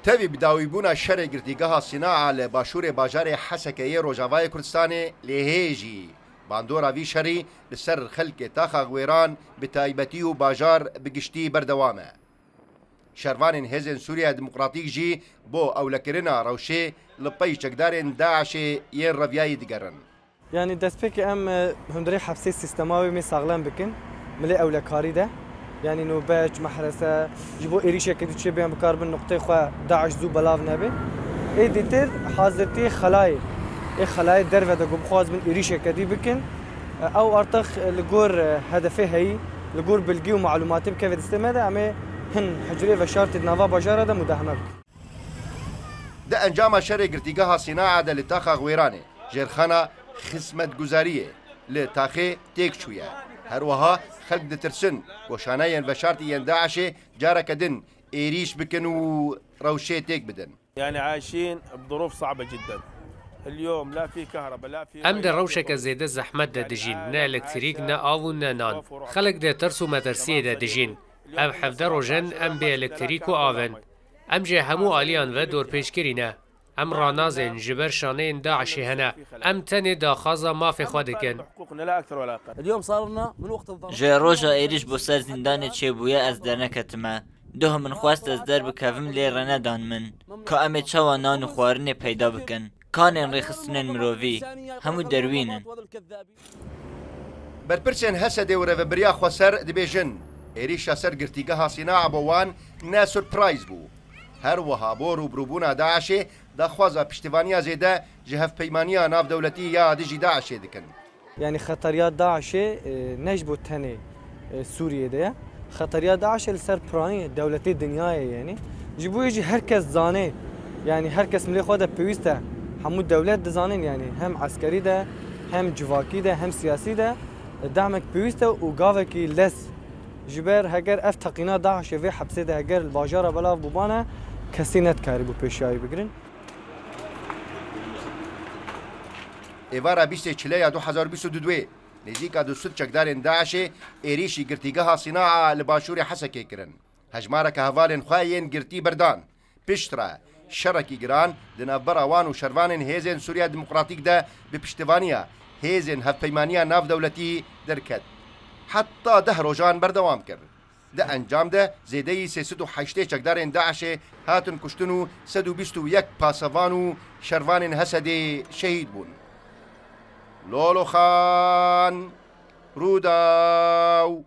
تەوی بداویبوونا شەرێ گرتیگەها سیناعە لە باشوورێ باژارێ حەسەکەیە ڕۆژاوای کوردستانê لێهێژی باندۆرا وی شەری لەسەر خەلکێ تاخا گوێران بتایبەتی و باژار بگشتی بەردەوامە. شەروانên hêzên Sûriya Demokratîk jî bo ewlekirina rewşê li pey çekdarên Daişê yên reviyayê digerin. Yani destpêkê em hundirê hepsê sîstema wê sağlam bikin milê ewlekarî de. Yani nûbeç, mehrese ji bo êrişekê diçe bêyan bikar bin noqteyê xwe Daeş zû belav nebe. Ê dîtir hazirtiyê xelayê. Ê xelayê derve de got bixwaz bin êrişeke dî bikin. Ew artıq li gor hedefê heyî, li gor bilgî û malûmatê bikeve destê me de em ê hin hicrê ve şartê nava bajara de mudaheme bikin. Di encama şerê girtîgeha Sîna'a de li taxa Xwêranê jêrxana xizmetguzariyê li taxê têk çûye. Her wiha xelk ditirsin goşanayên veşartî yên Daişê careke din êrîş bikin û rewşê têk bidin. Yani عايشين بظروف صعبة جدا. اليوم لا في كهرباء لا في ام ده روشك زيده زحمت ده دجين نه الکتریک نه آب و نه نان خلق ده ترس و مترسیه ده دجین ام حفده روژن ام به الکتریک و آون ام جه همو آلیان و دور پیشگیرینه ام رانازن جبر شانه داعشی هنه ام تنه داخازا ما في خودکن اليوم صار لنا من وقت جه روژا ایریش بو سر زندان چێبوویە ez derneketime دوه من خواست ez derbikevim lê re nedan min ka em ê çawa nan û xwarinê peyda bikin kanên rêxistinên mirovî hemû derwînin. Berpirsên Hesedê û reveberiya Xweser dibêjin êrîşa ser girtîgeha Sîna'a bo wan ne surprise bû. Her wiha bo rûbirûbûna Daişê daxwaza piştîvaniya zêde ji hevpeymaniya navdewletî ya dijî Daişê dikin. Yani xetariya Daişê ne ji bo tenê Sûriyê de ye. Xetariya Daişê li ser piranî dewletê dinyayê yani. Ji bo jî herkes zane yani herkes milê xwe de pêwîst e hemû dewlet dizanin yani hem eskerî de hem civakî de hem siyasî de demek pêwîst e û gavekî les ji ber heger ev teqîna Daişê vê hepsê de heger li bajara belav bûbane kesî nedikare bû pêşiyayî bigirin. Êvara bîstê çileya 2022 nêzîka 200 çekdarên Daişê êrîşî girtîgeha Sîna'a li başûrê Hesekê kirin. Hejmareke hevalên xwe yên girtî berdan. Piştre şerekî giran di navbera wan û şervanên hêzên Sûriya Demokratîk de bi piştîvaniya hêzên hevpeymaniya navdewletî derket. Heta 10 rojan berdewam kir. Di encam de zêdeyî 308 çekdarên Daişê hatin kuştin û 121 pasevan û şervanên Hesedê şehîd bûn. Lolo Xan Rûdaw